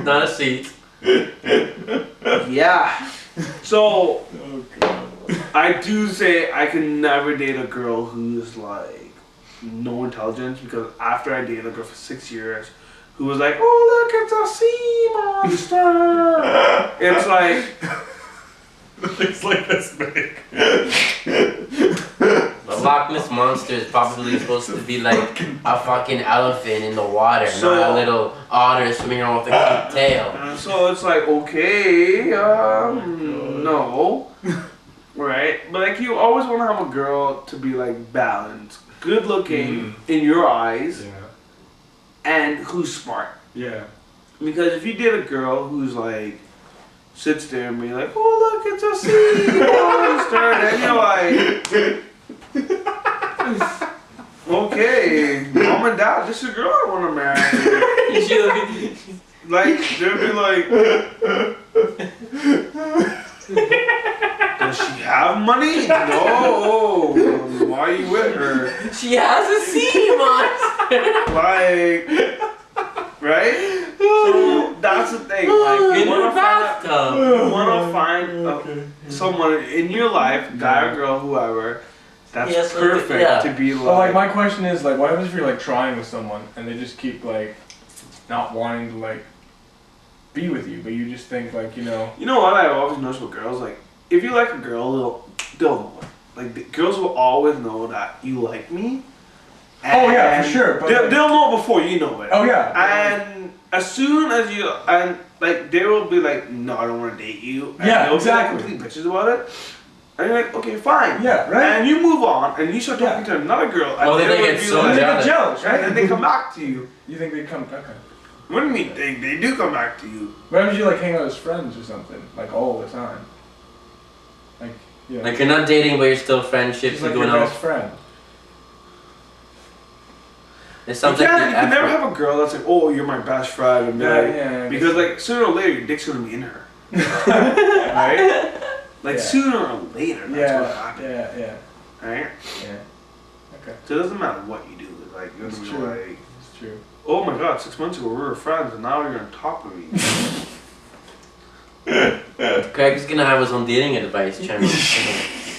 Not a seat. Yeah. So, Oh god. I do say I can never date a girl who's like no intelligence, because after I dated a girl for 6 years who was like, oh look, it's a sea monster. It's like, It's like this big. The Loch Ness Monster is probably supposed to be like a fucking elephant in the water, So- not a little otter swimming around with a cute tail. and so it's like, okay, no. Right? But like, you always want to have a girl to be like balanced, good looking in your eyes, Yeah. and who's smart. Yeah. Because if you date a girl who's like sits there and be like, oh look, it's a sea monster, and you're like, okay, mom and dad, this is a girl I want to marry. Like, they'll be like, does she have money? No. Why are you with her? She has a sea monster. Like, right? So that's the thing. Like, In you the want to bathtub. find someone in your life, guy or girl, whoever, that's Yes, like, perfect yeah. to be Well, like like. my question is like, what happens if you're like trying with someone and they just keep like not wanting to like be with you, but you just think like, You know what I always notice with girls, like if you like a girl, they'll know it. Like the girls will always know that you like me. Oh yeah, for sure. But they'll know before you know it. Oh yeah. And as soon as you like they will be like, no, I don't want to date you. And Yeah, they'll exactly. be like complete bitches about it. And you're like, okay, fine. Yeah, right. And you move on, and you start talking to another girl. Oh, and then they will get be so like, They get jealous, right? and then they come back to you. You think they come? Okay. What do you mean they do come back to you? Why would you like hang out as friends or something, like all the time? Like, yeah. Like you're not dating, but you're still friendships. She's You're like your going best out. friend. It You sounds like can't. the You can never effort. have a girl that's like, oh, you're my best friend, and be Yeah, like, yeah. I because guess- like sooner or later your dick's gonna be in her, right? Like Yeah. sooner or later, that's what Yeah, happens, yeah, right? yeah. Okay, So it doesn't matter what you do. Like you're That's gonna be true. like, it's true. oh my god, 6 months ago we were friends, and now you're on top of me. Craig is gonna have his own dating advice channel.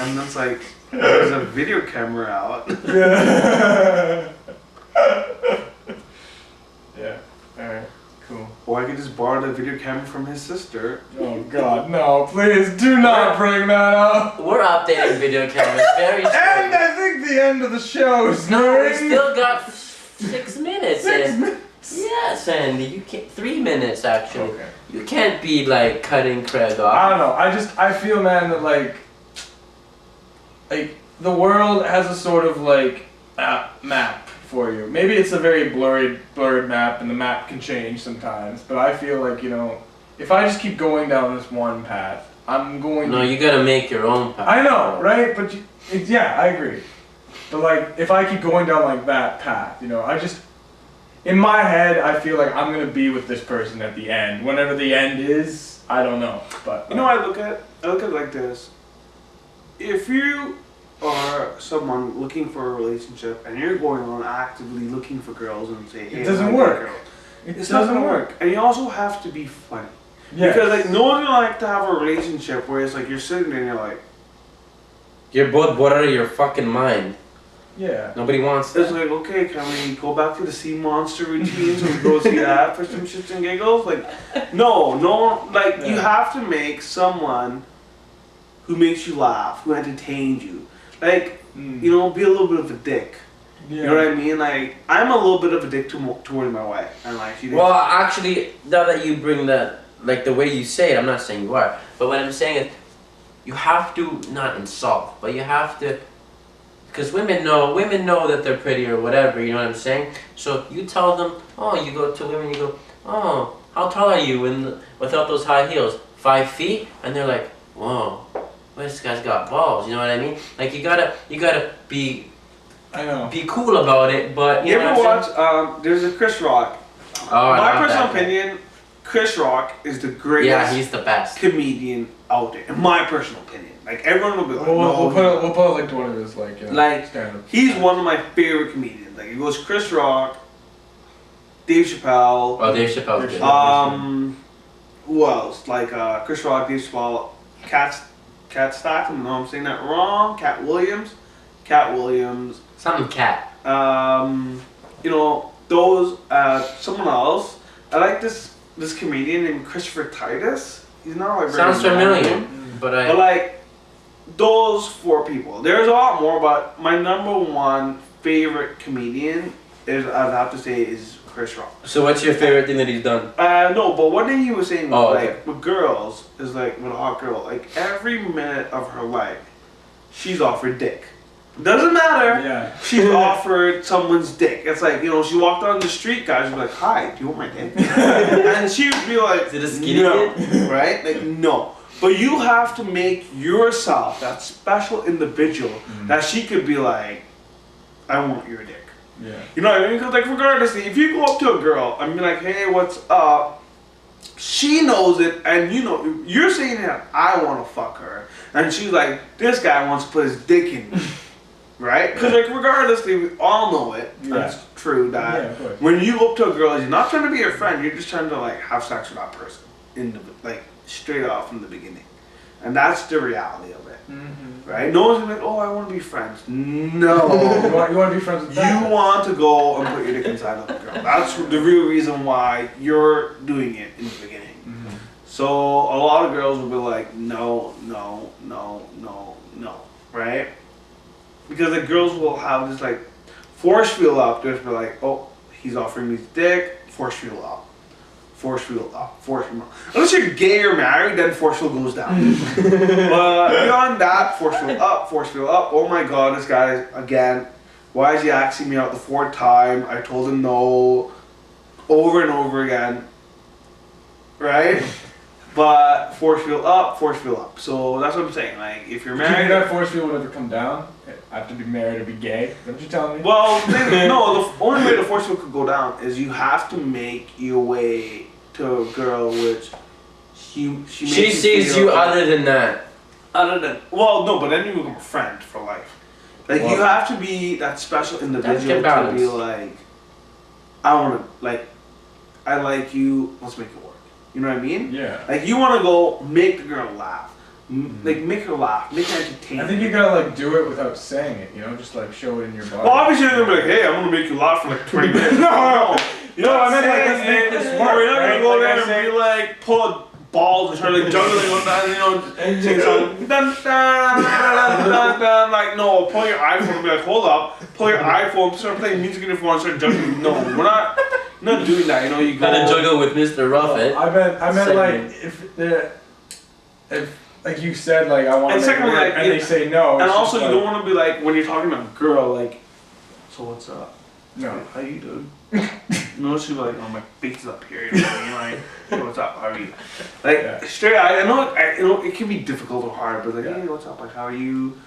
And that's like, there's a video camera out. Yeah. Yeah. Alright. Cool. Or I could just borrow the video camera from his sister. Oh God, no! Please do not bring that up. We're updating video cameras very And soon. I think the end of the show is No, we nearing. still got 6 minutes. 6 in. minutes. Yes, Andy, you can't. 3 minutes actually. Okay. You can't be like cutting Craig I off. don't know. I feel, man, that like the world has a sort of like map for you. Maybe it's a very blurred map, and the map can change sometimes. But I feel like, if I just keep going down this one path, I'm going. No, to... you gotta make your own path. I know, right? But yeah, I agree. But like, if I keep going down like that path, I just. In my head, I feel like I'm gonna be with this person at the end. Whenever the end is, I don't know. But You know what I look at? I look at it like this. If you are someone looking for a relationship and you're going on actively looking for girls and say, hey, It doesn't I like work. that girl, it it's not gonna work. And you also have to be funny. Yes. Because like no one's gonna like to have a relationship where it's like you're sitting there and you're like, You're both bored out of your fucking mind. Yeah. Nobody wants it's that. like, okay, can we go back to the sea monster routine so we go see that for some shits and giggles? Like, no, like you Yeah. have to make someone who makes you laugh, who entertains you. Like, be a little bit of a dick. Yeah. You know what I mean? Like, I'm a little bit of a dick toward my wife, and like she. Well, actually, now that you bring that, like the way you say it, I'm not saying you are, but what I'm saying is, you have to not insult, but you have to, because women know that they're pretty or whatever. You know what I'm saying? So you tell them, oh, you go to women, you go, oh, how tall are you without those high heels? 5 feet, and they're like, whoa. This guy's got balls, you know what I mean? Like you gotta be I know. be cool about it, but You you know ever what I'm saying? watch? There's a Chris Rock. Oh, I My love personal that guy. opinion, Chris Rock is the greatest Yeah, he's the best. comedian out there. In my personal opinion, like everyone will be like, We'll no, put a link to one of his Like, stand-up. he's one of my favorite comedians. Like it goes Chris Rock, Dave Chappelle. Oh, Dave Chappelle's good. Who else? Like Chris Rock, Dave Chappelle, Cat Stockton. No, I'm saying that wrong. Cat Williams. Something cat. Those. Someone else. I like this comedian named Christopher Titus. He's not like very Sounds known. familiar, but But like those 4 people. There's a lot more, but my number one favorite comedian I'd have to say is Chris Rock. So what's your favorite thing that he's done? No, but one thing he was saying was okay. like with girls is like with a hot girl, like every minute of her life, she's offered dick. Doesn't matter. Yeah. She's offered someone's dick. It's like, she walked on the street, guys would be like, hi, do you want my dick? And she would be like, Is it a skinny no, kid? right? Like, no. But you have to make yourself that special individual that she could be like, I want your dick. Yeah. You know what I mean? Because, like, regardless, if you go up to a girl and be like, hey, what's up? She knows it, and you're saying that I want to fuck her. And she's like, this guy wants to put his dick in me. Right? Because, like, regardless, we all know it. Yeah. That's true that Yeah, of course. when you go up to a girl, you're not trying to be your friend, you're just trying to, like, have sex with that person. Straight off from the beginning. And that's the reality of it. Mm-hmm. Right? No one's gonna be like, oh, I want to be friends. No. You want to be friends with that? You want to go and put your dick inside of the girl. That's the real reason why you're doing it in the beginning. So a lot of girls will be like, no, no, no, no, no, right? Because the girls will have this like force field up. Just be like, oh, he's offering me his dick. Force field up. Force field up. Force field up. Unless you're gay or married, then force field goes down. But beyond that, force field up, force field up. Oh my god, this guy is, again, why is he asking me out the fourth time? I told him no over and over again. Right? But force field up, force field up. So that's what I'm saying. Like, if you're Do you think married, that force field would ever come down? I have to be married or be gay? Is that what you're telling me? well, no. The only way the force field could go down is you have to make your way to a girl which she makes She you sees feel you like- other than that. other than, well, no, but then you become a friend for life. Like, Well, you have to be that special individual good to balance. be like, I want to, like, I like you, let's make it work. You know what I mean? Yeah. Like, you want to go make the girl laugh. Like, make her laugh, make her entertain. I think you gotta like do it without saying it, you know, just like show it in your body. Well, obviously, you're going to be like, hey, I'm going to make you laugh for like 20 minutes. No. You know what I mean? Like, let's make this work, We're not going right? to go Like I there say- and be like, pull balls and try to like juggling on that, you know, sing a song. Dun, dun, dun, dun, dun, like, no, pull your iPhone and be like, hold up, pull your iPhone, start playing music in your phone, start juggling. No, we're not doing that, you know, you go. Gotta juggle with Mr. Ruffet. I meant like Segment. if like you said like I want And to make it secondly, work, like, and they say no. And it's also, just you like, don't want to be like, when you're talking to a girl, like, so what's up? No. How you doing? No, she'll be like, oh, my face is up here. You know what I mean? Like, hey, what's up? How are you? Like, Yeah. straight, I know it can be difficult or hard, but like, Yeah. hey, what's up? Like, how are you?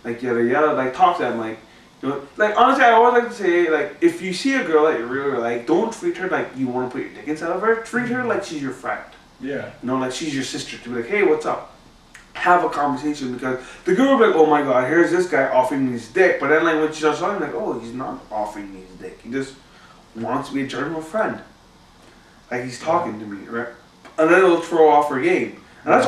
Like, yada yada. Like, talk to them. Like, you know, like, honestly, I always like to say, like, if you see a girl that you really like, don't treat her like you want to put your dick inside of her. Treat her like she's your friend. Yeah. You know, like she's your sister. To be like, hey, what's up? Have a conversation, because the girl will be like, oh my god, here's this guy offering me his dick. But then, like, when she starts talking, like, oh, he's not offering me his dick. He just wants to be a general friend. Like, he's talking to me, right? And then it'll throw off her game. And that's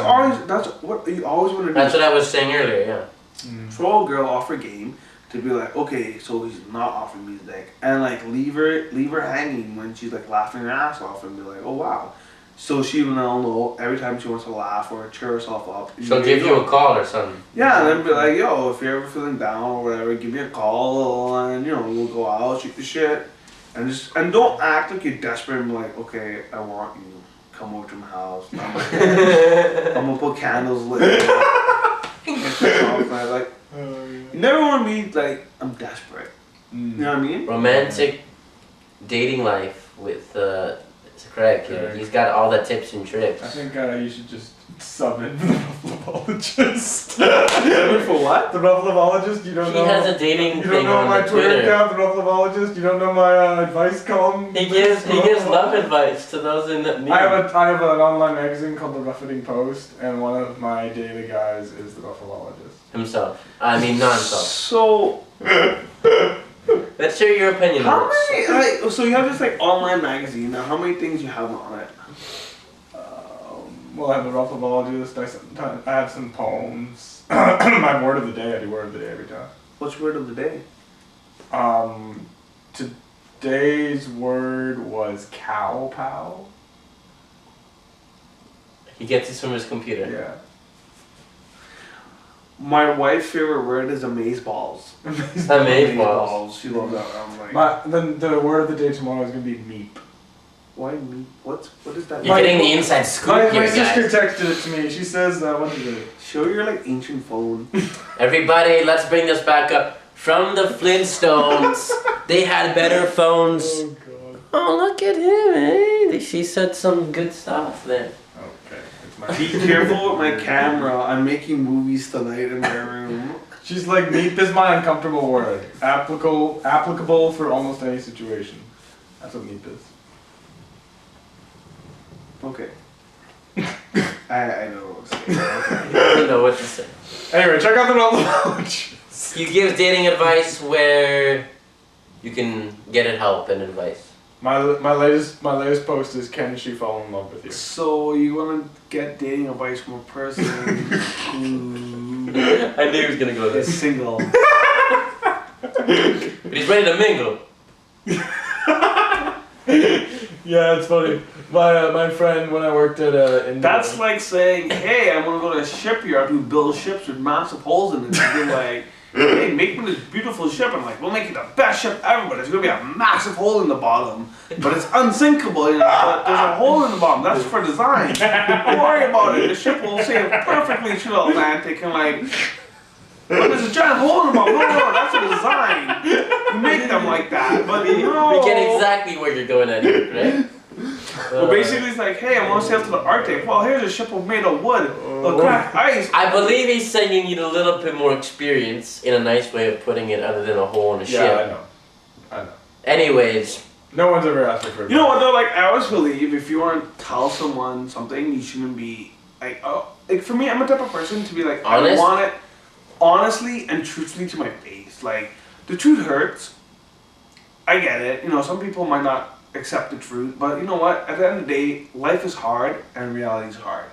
what you always want to do. That's what I was saying earlier, yeah. Throw a girl off her game to be like, okay, so he's not offering me his dick. And, like, leave her hanging when she's, like, laughing her ass off and be like, oh, wow. So she will now know every time she wants to laugh or cheer herself up. She'll give you a call or something. Yeah, and then be like, yo, if you're ever feeling down or whatever, give me a call and, you know, we'll go out, shoot the shit. And don't act like you're desperate and be like, okay, I want you. Come over to my house. I'm gonna put candles lit. Like, you never want to be like, I'm desperate. You know what I mean? Romantic dating life with Craig. Craig. He's got all the tips and tricks. I think you should just sub in for the Ruffleologist. For what? The Ruffleologist, you don't He know. has a dating You don't thing know on my the Twitter Twitter. account, the Ruffleologist. You don't know my advice column. He gives love advice to those in need. I have an online magazine called The Ruffeting Post, and one of my daily guys is the Ruffleologist. Himself. I mean, not himself. So, Let's share your opinion how on this. many, like, so you have this like online magazine, now how many things you have on it? Well, I have a Ruffleologist. I have some poems. My word of the day. I do word of the day every time. What's word of the day? Today's word was cow pow. He gets this from his computer. Yeah. My wife's favorite word is amazeballs. Amazeballs. She loves that. I'm like, Then the word of the day tomorrow is gonna be meep. why me? What is that? You're getting the inside scoop My here, sister guys. texted it to me. She says, what is it? Show your like ancient phone. Everybody, let's bring this back up. From the Flintstones, they had better phones. Oh god. Oh, look at him, eh? She said some good stuff there. Okay. It's my Be careful with my camera. I'm making movies tonight in my room. She's like, meep is my uncomfortable word. Applicable for almost any situation. That's what meep is. Okay. I know what I'm saying. Okay. I don't know what to say. Anyway, check out the Ruffleologist. He gives dating advice where you can get it help and advice. My latest post is, can she fall in love with you? So you want to get dating advice from a person who I knew he was gonna go there. is single. But he's ready to mingle. Yeah, it's funny. My friend, when I worked at India. That's like saying, hey, I'm gonna go to a shipyard who builds ships with massive holes in it. And you're like, hey, make me this beautiful ship. I'm like, we'll make it the best ship ever, but there's gonna be a massive hole in the bottom. But it's unsinkable, you know, but there's a hole in the bottom. That's for design. Don't worry about it. The ship will sail perfectly through the Atlantic and like, but there's a giant hole in the bottom. No, that's a design. You make them like that, but no. We get exactly where you're going at here, right? Well, basically, it's like, hey, I want to sail to the Arctic. Well, here's a ship made of wood, of cracked ice. I believe he's saying you need a little bit more experience in a nice way of putting it other than a hole in a ship. Yeah, I know. Anyways. No one's ever asked me for it. You know what though? Like, I always believe if you want to tell someone something, you shouldn't be like, oh, like for me, I'm a type of person to be like, honest? I want it honestly and truthfully to my face. Like, the truth hurts. I get it. You know, some people might not accept the truth, but you know what? At the end of the day, life is hard and reality is hard.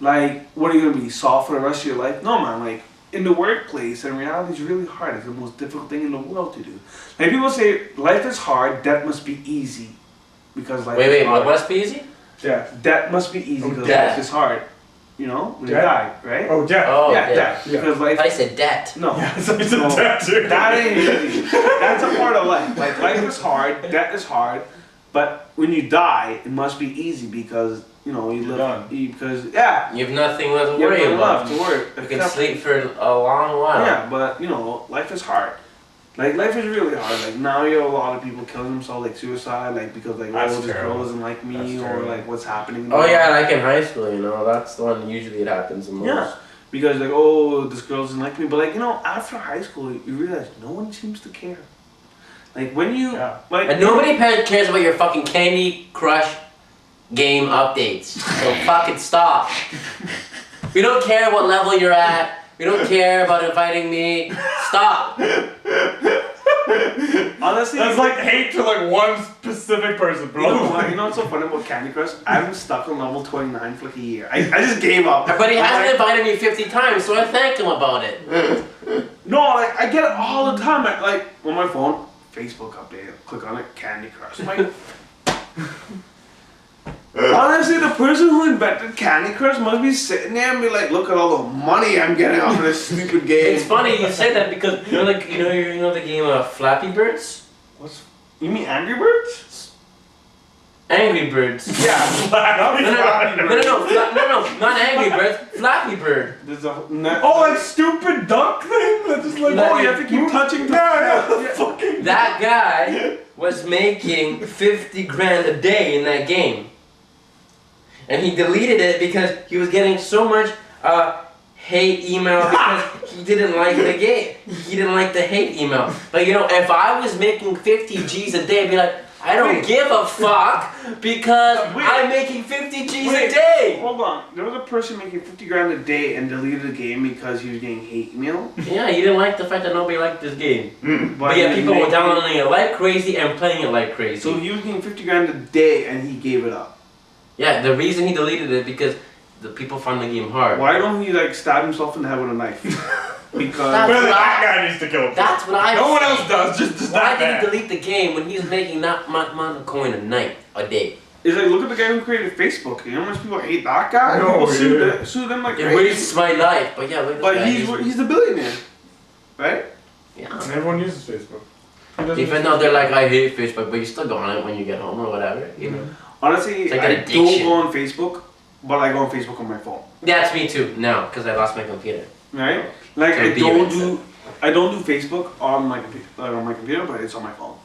Like, what are you gonna be, soft for the rest of your life? No, man. Like, in the workplace, and reality is really hard. It's the most difficult thing in the world to do. Like, people say life is hard, death must be easy, because life. Wait, is hard. what must be easy? Death. Death must be easy because life is hard. You know, when you die, right? Oh, death. Oh, yeah, yeah. death. Because life. I said debt. No. Yeah, so it's No, a death too. that ain't easy. That's a part of life. Like, life is hard, death is hard, but when you die, it must be easy because, you know, you live. Done. Because, yeah. You have nothing left to You worry have about. nothing left to worry. You can sleep for a long while. Yeah, but, you know, life is hard. Like, life is really hard. Like, now you have a lot of people killing themselves, like suicide, like, because, like, That's oh, this girl terrible. doesn't like me, That's or, terrible. like, what's happening. Oh yeah, like in high school, you know, that's the one usually it happens the most. Yeah. Because, like, oh, this girl doesn't like me. But, like, you know, after high school, you realize no one seems to care. Like, when you, like... And nobody cares about your fucking Candy Crush game updates. So fucking stop. We don't care what level you're at. We don't care about inviting me. Stop. Honestly, That's like hate to like one specific person, bro. You know what? You know what's so funny about Candy Crush? I'm stuck on level 29 for like a year. I just gave up. But he hasn't invited me 50 times, so I thanked him about it. No, like, I get it all the time. Like, on my phone, Facebook update, click on it, Candy Crush. I'm like... Honestly, the person who invented Candy Crush must be sitting there and be like, look at all the money I'm getting off of this stupid game. It's funny you say that because you know, like you know the game Flappy Birds. You mean Angry Birds? Angry Birds. Yeah. No, not Angry Birds. Flappy Bird. There's a Oh, like stupid duck thing? That just like oh, you have to keep touching the fucking. That guy was making 50 grand a day in that game. And he deleted it because he was getting so much hate email because he didn't like the game. He didn't like the hate email. But you know, if I was making 50 G's a day, I'd be like, I don't give a fuck because I'm making 50 G's a day. Hold on. There was a person making 50 grand a day and deleted the game because he was getting hate email. Yeah, he didn't like the fact that nobody liked this game. But he yeah, was people were making- downloading it like crazy and playing it like crazy. So he was getting 50 grand a day and he gave it up. Yeah, the reason he deleted it because the people find the game hard. Why don't he like stab himself in the head with a knife? Because Really, that guy needs to kill himself. That's what I. No one else does. Just Why that did bad. he delete the game when he's making that much amount of coin a night, a day? it's like, look at the guy who created Facebook. You know how much people hate that guy? No, People yeah. sue them like It crazy. wastes my life, but yeah, look at this But guy. he's the billionaire, right? Yeah. And everyone uses Facebook. Who doesn't Even use though Facebook? they're like, I hate Facebook, but you still go on it when you get home or whatever, you know. Honestly, It's like I an don't addiction. go on Facebook, but I go on Facebook on my phone. Yeah, it's me too now because I lost my computer. Right? Like So I don't do Facebook on my computer, but it's on my phone.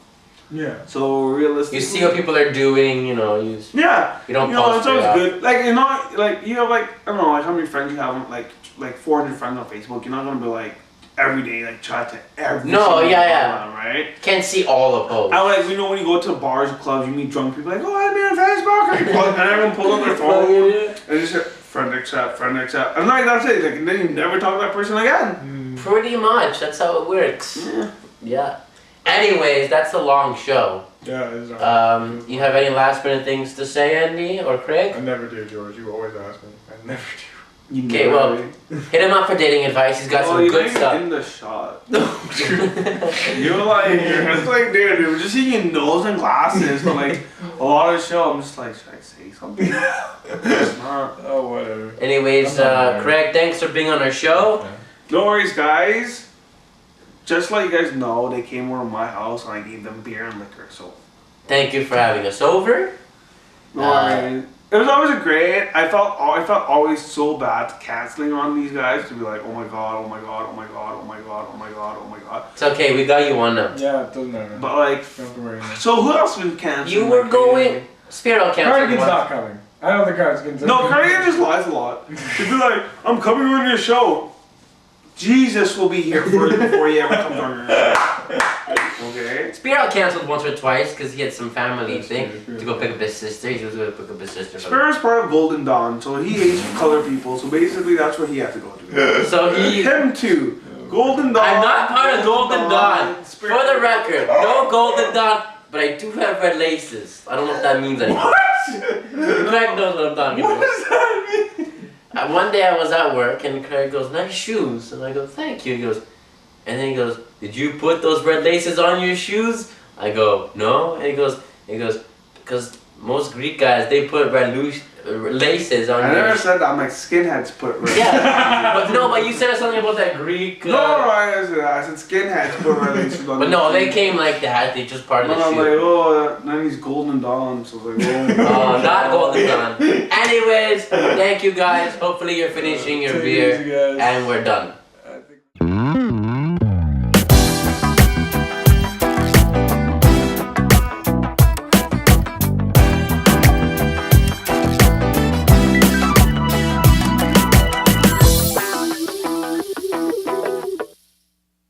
Yeah. So realistically, You see what people are doing, you know. Yeah. You don't know, post it's always it. good. Like you know, like you have like I don't know, like how many friends you have, like 400 friends on Facebook. You're not gonna be like every day like chat to every. No, single yeah. one, right? Can't see all the posts. I like, you know, when you go to bars or clubs, you meet drunk people like, oh, I'm on Facebook, and everyone pulls on their phone, and just hit friend accept. And like that's it. Like, and then you never talk to that person again. Pretty much, that's how it works. Yeah. Anyways, that's a long show. Yeah, it is. You have any last minute things to say, Andy or Craig? I never do, George. You always ask me. I never do. You Okay, never well, ready. hit him up for dating advice. He's got some you good didn't stuff. in the shot. You're like, your head's like there, dude. Just seeing your nose and glasses for like a lot of the show. I'm just like, should I say something? It's not. Oh, whatever. Anyways, Craig, thanks for being on our show. No worries, guys. Just let you guys know, they came over to my house and I gave them beer and liquor. So Thank you for having us over. no worries. It was always a great. I felt always so bad canceling on these guys to be like, oh my god, oh my god, oh my god, oh my god, oh my god, oh my god. It's okay, we got you on now. Yeah, it doesn't matter. But like, Don't have to worry about it. so who else been canceling? You were like going. crazy? Spirit all canceled. Cardigan's once. not coming. I don't think Cardigan's No, Cardigan just lies a lot. He'd be like, I'm coming on your show. Jesus will be here for before he ever comes on your show. Okay? Spirit all canceled once or twice because he had some family That's thing true. to go pick up his sister. He was going to pick up his sister. Spirit's part of Golden Dawn, so he hates colored people, so basically that's where he had to go to. So he. Him too. Golden Dawn. I'm not part of Golden Dawn. For Spirit. the record, no Golden Dawn, but I do have red laces. I don't know if that means anything. Craig knows what I'm talking What about. does that mean? One day I was at work and Craig goes, nice shoes. And I go, thank you. He goes, and then he goes, did you put those red laces on your shoes? I go, no. And he goes, because most Greek guys, they put laces on I their never said that. I'm like, skinheads put red. Yeah, but no, but you said something about that Greek. No, I said skinheads put red laces on But their no, shoes. they came like that. They just part of And the I'm like, shoe. oh, then he's Golden Dawn. So I was like, oh. Oh, not Golden Dawn. Anyways, thank you guys. Hopefully you're finishing your Take it beer easy, guys. and we're done.